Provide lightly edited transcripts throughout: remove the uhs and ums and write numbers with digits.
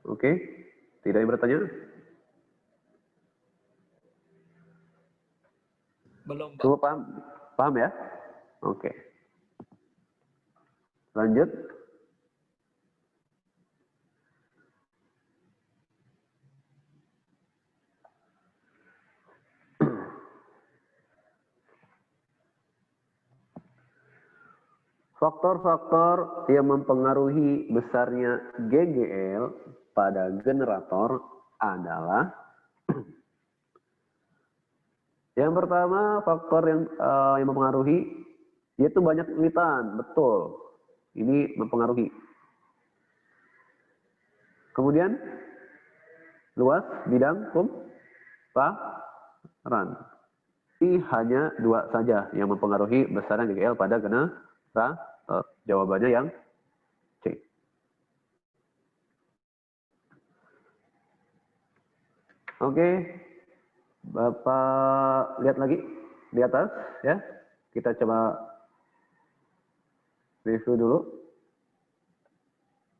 Oke, tidak yang bertanya? Belum, Pak. Cukup paham? Paham ya? Oke. Lanjut. Faktor-faktor yang mempengaruhi besarnya GGL pada generator adalah yang pertama faktor yang mempengaruhi yaitu banyak lilitan, betul. Ini mempengaruhi. Kemudian luas bidang peran. Ini hanya dua saja yang mempengaruhi besarnya GGL pada generator. Jawabannya yang C. Oke, Bapak lihat lagi di atas ya. Kita coba review dulu.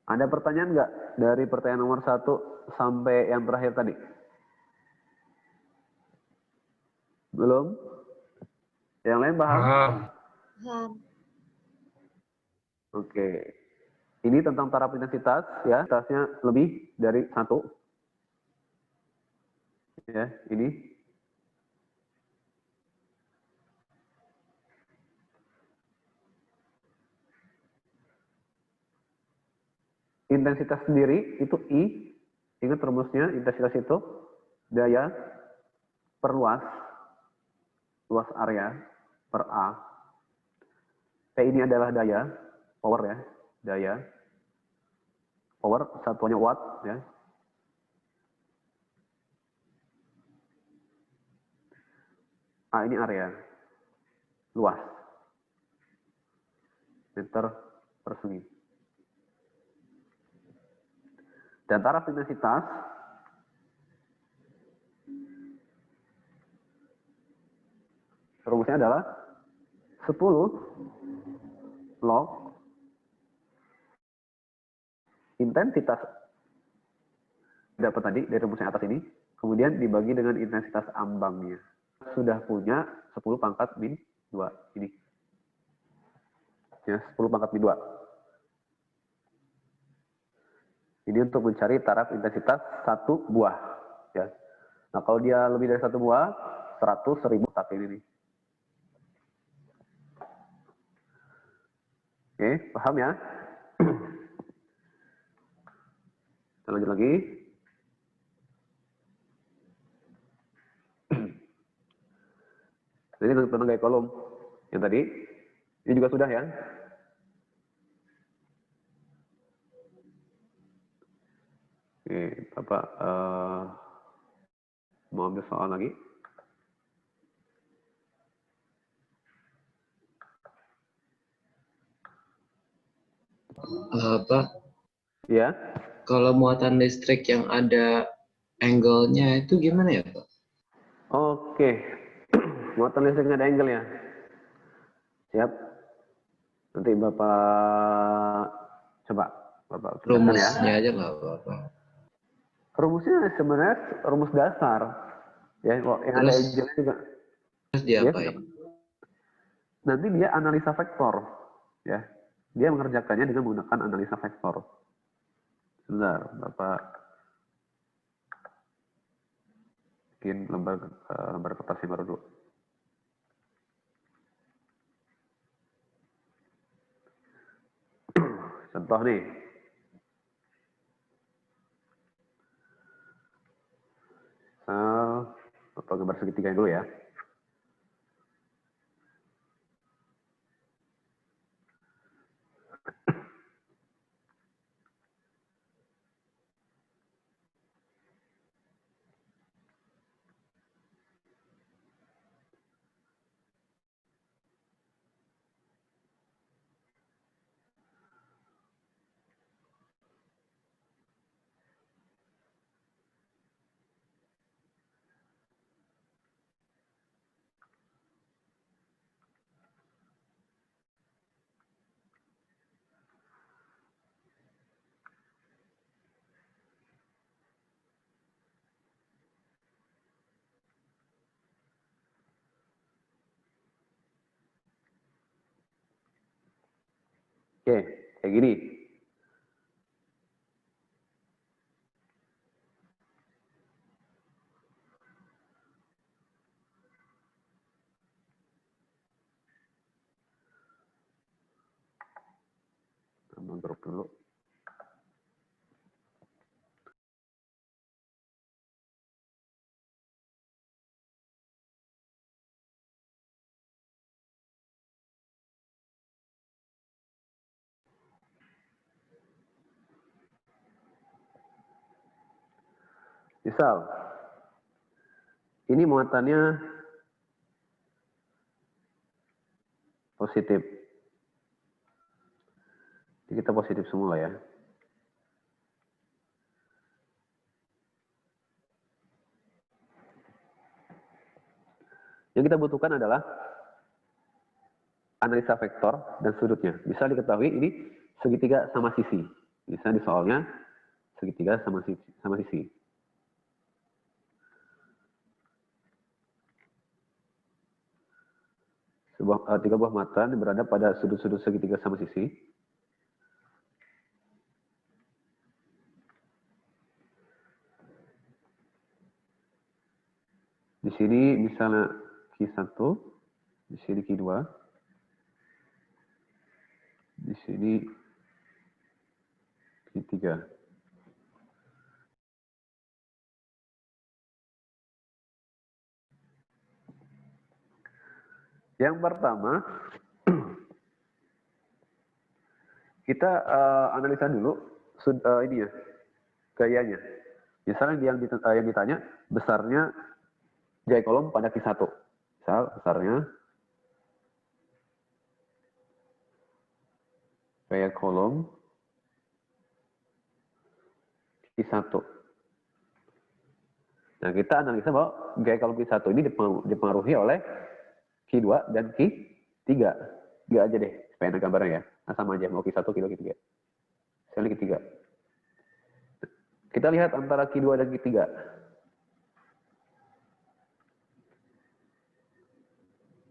Ada pertanyaan nggak dari pertanyaan nomor 1 sampai yang terakhir tadi? Belum? Yang lain paham? Paham. Oke. Ini tentang taraf intensitas ya. Intensitasnya lebih dari 1. Ya, ini. Intensitas sendiri itu I. Ingat rumusnya, intensitas itu daya per luas area per A. P ini adalah daya, power ya, daya. Power satuannya watt ya. A ini area, luas, meter persegi. Dan taraf intensitas rumusnya adalah 10 log intensitas dapat tadi dari rumus yang atas ini, kemudian dibagi dengan intensitas ambangnya. Sudah punya 10 pangkat min 2 ini. Ya, 10 pangkat min 2. Ini untuk mencari taraf intensitas satu buah. Ya. Nah, kalau dia lebih dari satu buah, 100, 1000 tapi ini. Oke, paham ya? Kita lanjut lagi. Ini tentang gaya kolom. Yang tadi, ini juga sudah ya. Oke, Bapak mau ambil soal lagi? Pak, Ya. kalau muatan listrik yang ada angle-nya itu gimana ya, Pak? Oke, muatan listrik ada angle ya. Siap. Nanti Bapak coba Bapak jelaskan ya. Rumusnya aja nggak apa-apa. Rumusnya sebenarnya rumus dasar. Ya, yang ada angle juga. Terus diapain? Nanti dia analisa vektor. Ya. Dia mengerjakannya dengan menggunakan analisa vektor. Sebentar, Bapak bikin lembar kertas yang baru dulu. Contoh nih. Atau gambar segitiga dulu ya. Oke, kayak gini. Tambah grup dulu. Misal, ini muatannya positif. Jadi kita positif semula ya. Yang kita butuhkan adalah analisa vektor dan sudutnya. Bisa diketahui ini segitiga sama sisi. Bisa di soalnya segitiga sama sisi. Tiga buah mata berada pada sudut-sudut segitiga sama sisi. Di sini misalnya Q1, di sini Q2, di sini Q3. Yang pertama, kita analisa dulu ini ya, gayanya. Misalnya yang ditanya besarnya gaya kolom pada Q1. Misal besarnya gaya kolom Q1. Nah, kita analisa bahwa gaya kolom Q1 ini dipengaruhi oleh Q2 dan Q3. 3 aja deh, supaya ada gambarnya ya. Nah, sama aja, mau Q1, Q2, Q3. Misalnya Q3. Kita lihat antara Q2 dan Q3.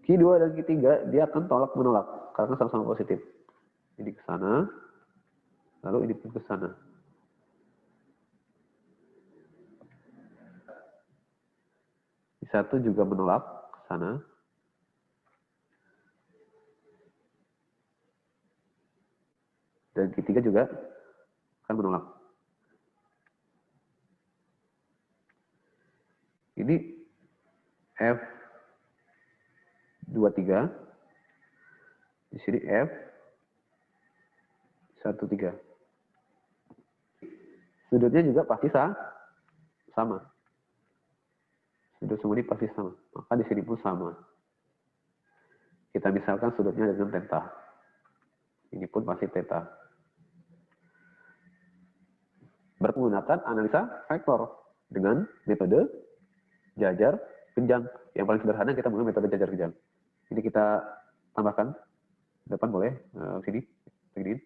Q2 dan Q3 dia akan tolak-menolak karena sama-sama positif. Ini ke sana, lalu ini pun ke sana. Q1 juga menolak ke sana. Dan Q3 juga akan menolak. Ini F23. Di sini F13. Sudutnya juga pasti sama. Sudut semua ini pasti sama. Maka di sini pun sama. Kita misalkan sudutnya dengan theta. Ini pun pasti theta. Menggunakan analisa vektor dengan metode jajar genjang. Yang paling sederhana kita menggunakan metode jajar genjang. Ini kita tambahkan. Depan boleh, sini. Begini.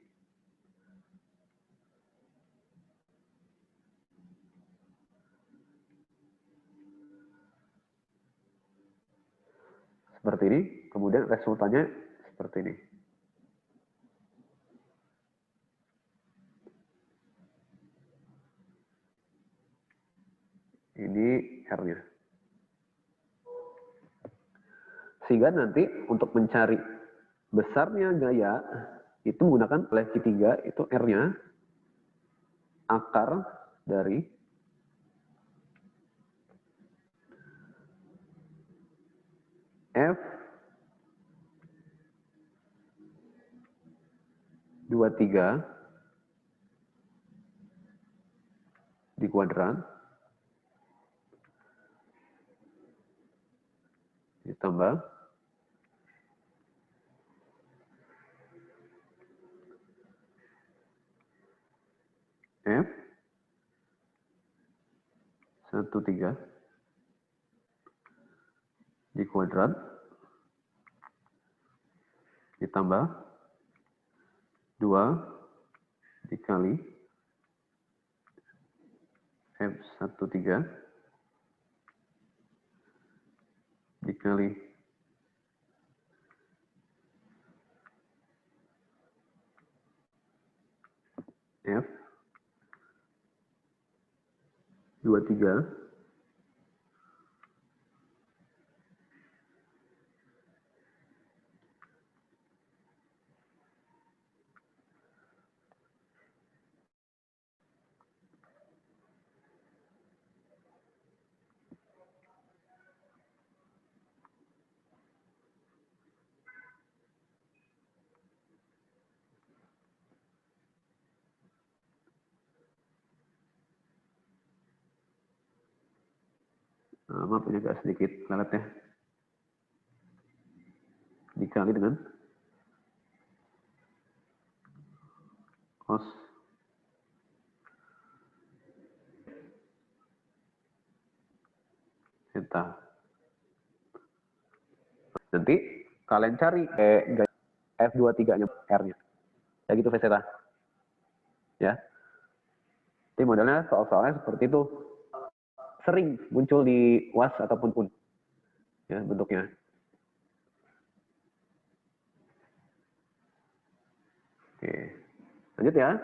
Seperti ini, kemudian resultannya seperti ini. Ini R-nya. Sehingga nanti untuk mencari besarnya gaya, itu menggunakan oleh Q3, itu R-nya, akar dari F23 di kuadran ditambah F13 di kuadrat ditambah 2 dikali F13 dikali F 23 maaf ini agak sedikit lelet ya, dikali dengan cos theta. Nanti kalian cari F23 nya R-nya ya gitu Veseta ya. Jadi modelnya soal-soalnya seperti itu, sering muncul di UAS ataupun UN ya bentuknya. Oke, lanjut ya.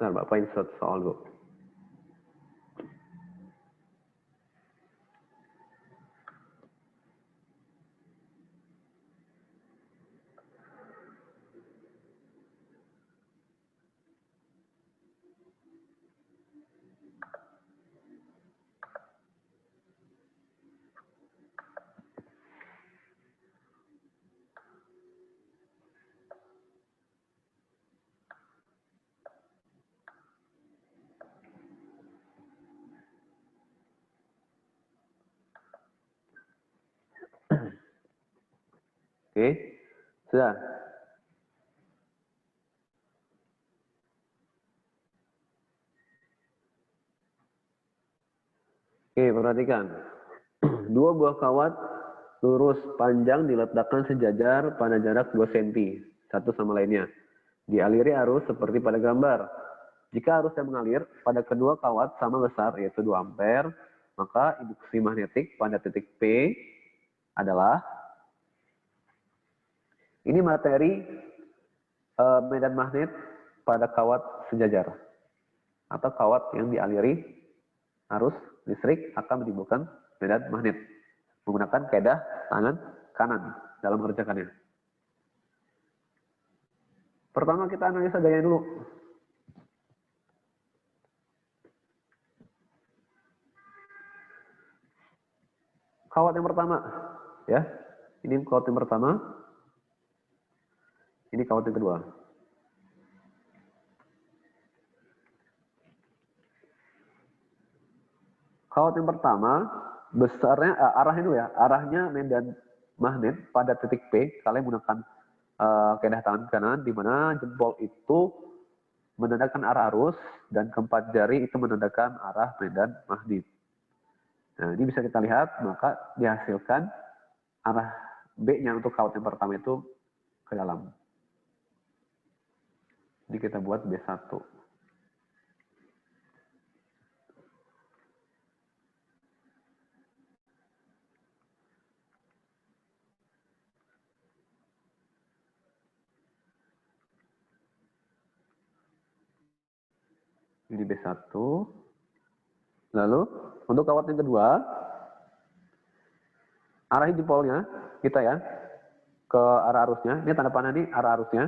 Bentar, Bapak insert soal dulu. Oke, sudah. Oke, perhatikan. Dua buah kawat lurus panjang diletakkan sejajar pada jarak 2 cm satu sama lainnya. Dialiri arus seperti pada gambar. Jika arus yang mengalir pada kedua kawat sama besar yaitu 2 ampere, maka induksi magnetik pada titik P adalah ini materi medan magnet pada kawat sejajar atau kawat yang dialiri arus listrik akan menimbulkan medan magnet menggunakan kaidah tangan kanan dalam mengerjakannya. Pertama kita analisa gaya dulu. Kawat yang pertama, ya, ini kawat yang pertama, ini kawat yang kedua. Kawat yang pertama, besarnya, arahnya dulu ya, arahnya medan magnet pada titik P, kalian menggunakan kaidah tangan kanan, di mana jempol itu menandakan arah arus, dan keempat jari itu menandakan arah medan magnet. Nah, ini bisa kita lihat, maka dihasilkan arah B-nya untuk kawat yang pertama itu ke dalam. Jadi kita buat B1. Ini B1. Lalu untuk kawat yang kedua, arahin jempolnya kita ya ke arah arusnya. Ini tanda panah ini arah arusnya.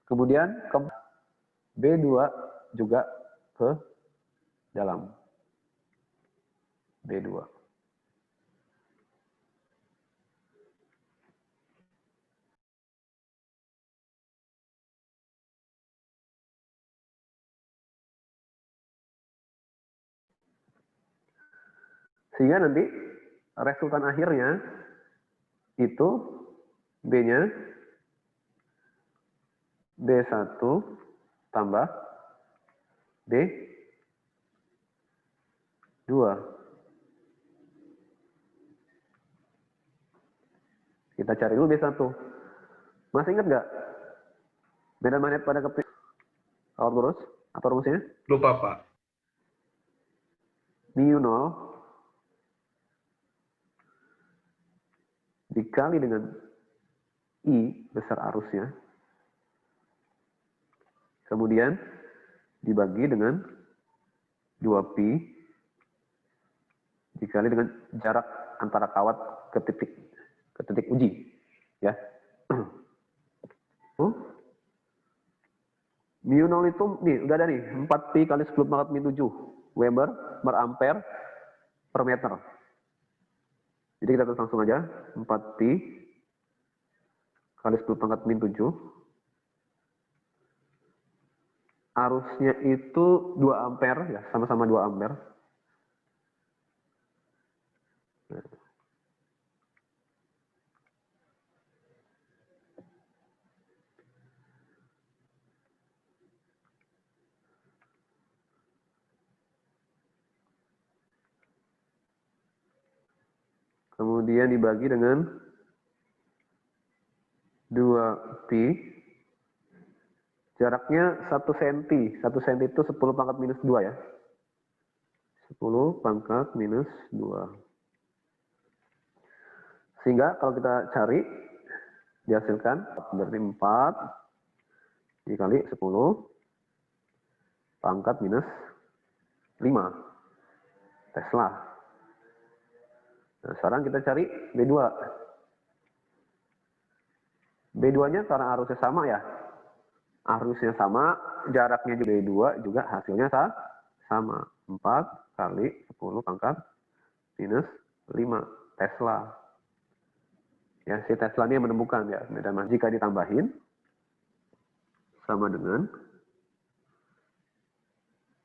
Kemudian ke B2 juga ke dalam. B2. Sehingga nanti resultan akhirnya itu B-nya B1 tambah B 2. Kita cari dulu B1. Masih ingat nggak? Medan magnet pada keping awal lurus. Apa rumusnya? Lupa, Pak. Mu0 dikali dengan I besar arusnya. Kemudian dibagi dengan 2pi dikali dengan jarak antara kawat ke titik uji, ya. Mu0 itu nih udah ada nih 4pi kali 10 pangkat min 7 Weber per ampere per meter. Jadi kita tulis langsung aja 4pi kali 10 pangkat min 7. Arusnya itu 2 ampere ya, sama-sama 2 ampere. Kemudian dibagi dengan 2pi. Jaraknya 1 cm. 1 cm itu 10 pangkat minus 2 ya. 10 pangkat minus 2. Sehingga kalau kita cari, dihasilkan berarti 4 dikali 10 pangkat minus 5 Tesla. Nah, sekarang kita cari B2. B2-nya karena arusnya sama ya. Arusnya sama, jaraknya juga B2 juga hasilnya sama. 4 kali 10 pangkat minus 5 Tesla. Ya, si Tesla ini yang menemukan ya. Dan jika ditambahin sama dengan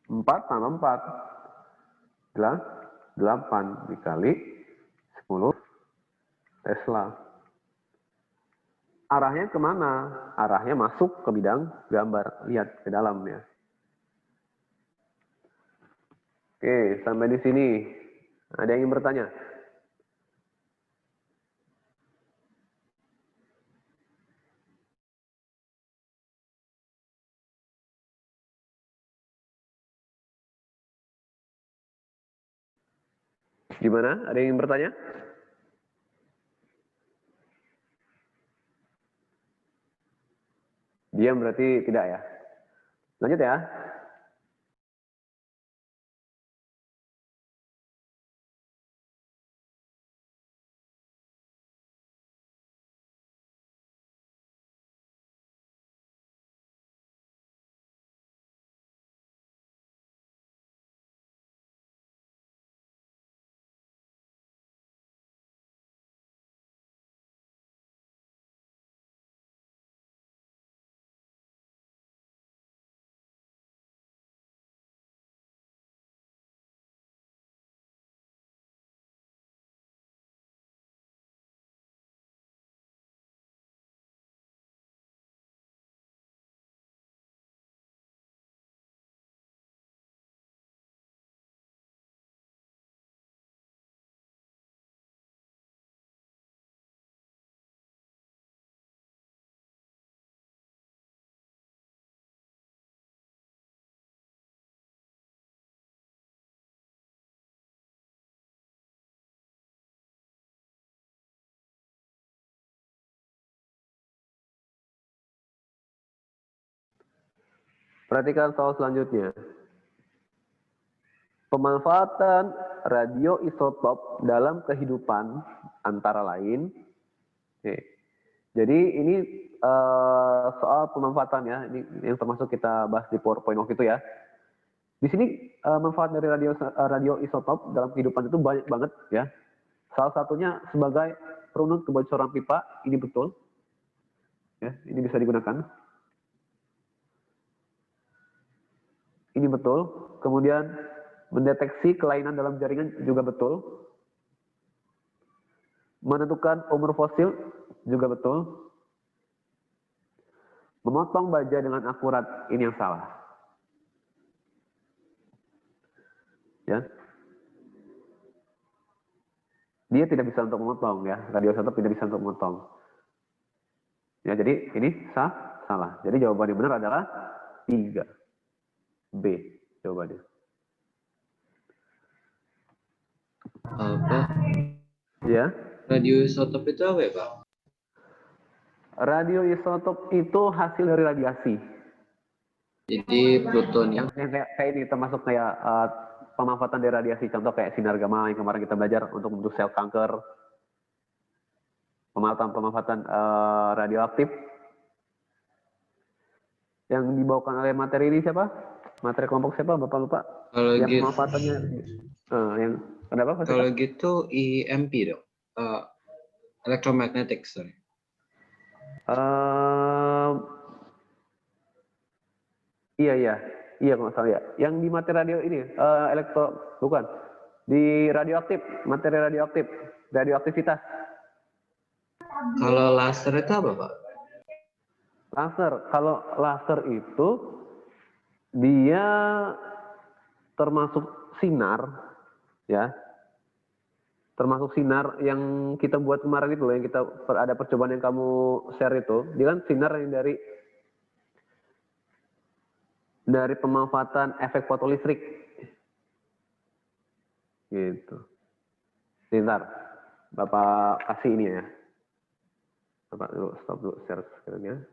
4 tambah 4 adalah 8 dikali 10 Tesla. Arahnya kemana? Arahnya masuk ke bidang gambar. Lihat ke dalam ya. Oke, sampai di sini. Ada yang ingin bertanya? Gimana? Ada yang ingin bertanya? Diam berarti tidak ya. Lanjut ya. Perhatikan soal selanjutnya. Pemanfaatan radioisotop dalam kehidupan antara lain. Oke. Jadi ini soal pemanfaatan ya, ini yang termasuk kita bahas di PowerPoint waktu itu ya. Di sini manfaat dari radioisotop dalam kehidupan itu banyak banget ya. Salah satunya sebagai perunut kebocoran pipa, ini betul. Ya, ini bisa digunakan. Ini betul. Kemudian mendeteksi kelainan dalam jaringan juga betul. Menentukan umur fosil juga betul. Memotong baja dengan akurat, ini yang salah. Ya. dia tidak bisa untuk memotong ya. Radioisotop tidak bisa untuk memotong. Ya, jadi ini salah. Jadi jawaban yang benar adalah 3. B jawabannya. Apa? Ya. Radioisotop itu apa ya, Pak? Radioisotop itu hasil dari radiasi. Jadi plutonium. Yang kayak ini termasuk kayak pemanfaatan dari radiasi. Contoh kayak sinar gamma yang kemarin kita belajar untuk membentuk sel kanker. Pemanfaatan radioaktif. Yang dibawakan oleh materi ini siapa? Materi kelompok siapa? Bapak lupa. Kalau Yang gitu, pemanfaatannya yang kenapa? kalau gitu EMP dong. Electromagnetic, sorry. Iya kalau salah ya. Yang di materi radio ini bukan di radioaktif, materi radioaktif, radioaktivitas. Kalau laser itu apa, Pak? Laser, kalau laser itu dia termasuk sinar, ya, termasuk sinar yang kita buat kemarin itu loh, yang kita ada percobaan yang kamu share itu, dia kan sinar yang dari pemanfaatan efek fotolistrik, gitu. Sebentar, Bapak kasih ini ya. Bapak dulu, stop dulu share screen-nya.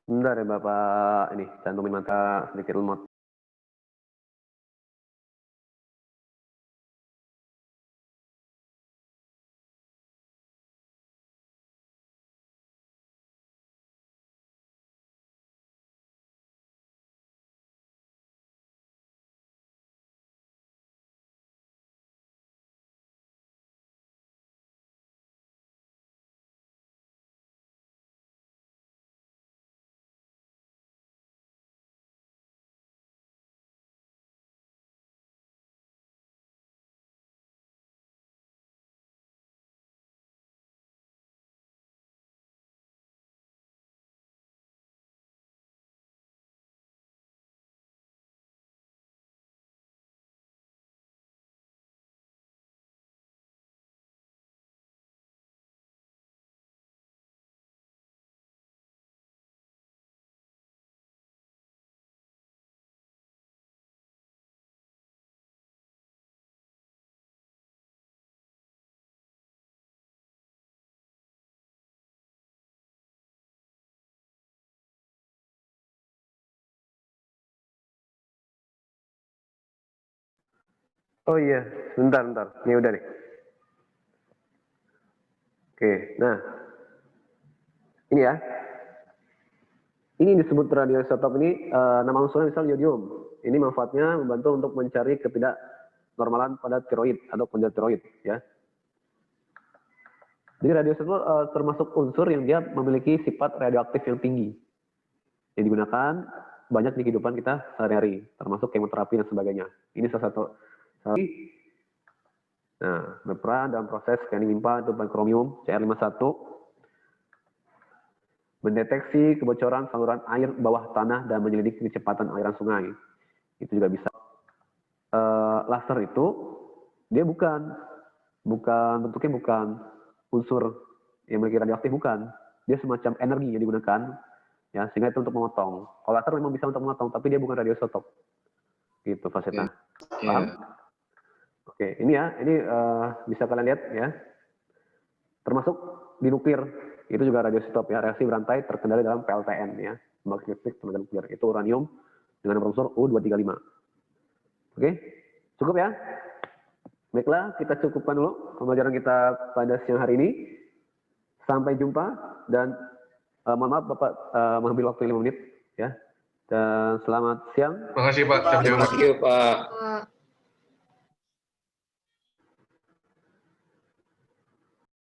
Bentar ya Bapak, ini cantumin mata sedikit lemot. Oh iya, bentar. Ini udah nih. Oke, nah ini ya. Ini disebut radioisotop ini nama unsurnya misal yodium. Ini manfaatnya membantu untuk mencari ketidaknormalan pada tiroid atau kelenjar tiroid ya. Jadi radioisotop termasuk unsur yang dia memiliki sifat radioaktif yang tinggi. Yang digunakan banyak di kehidupan kita sehari-hari, termasuk kemoterapi dan sebagainya. Ini salah satu. Nah, berperan dalam proses scanning limpa untuk kromium CR51. mendeteksi kebocoran saluran air bawah tanah dan menyelidiki kecepatan aliran sungai. Itu juga bisa. Laser itu dia bukan bentuknya bukan unsur yang memiliki radioaktif, bukan. Dia semacam energi yang digunakan, ya, sehingga itu untuk memotong. Kalau laser memang bisa untuk memotong, tapi dia bukan radioisotop. Gitu, Faseta. Paham? Oke, ini ya, ini bisa kalian lihat ya. Termasuk di nuklir, itu juga radioisotop ya, reaksi berantai terkendali dalam PLTN ya, pembangkit listrik tenaga nuklir. Itu uranium dengan nomor unsur U235. Oke, cukup ya. Baiklah, kita cukupkan dulu pembelajaran kita pada siang hari ini. Sampai jumpa dan mohon maaf Bapak mengambil waktu 5 menit ya. Dan selamat siang. Makasih Pak. Sampai jumpa. Terima kasih Pak.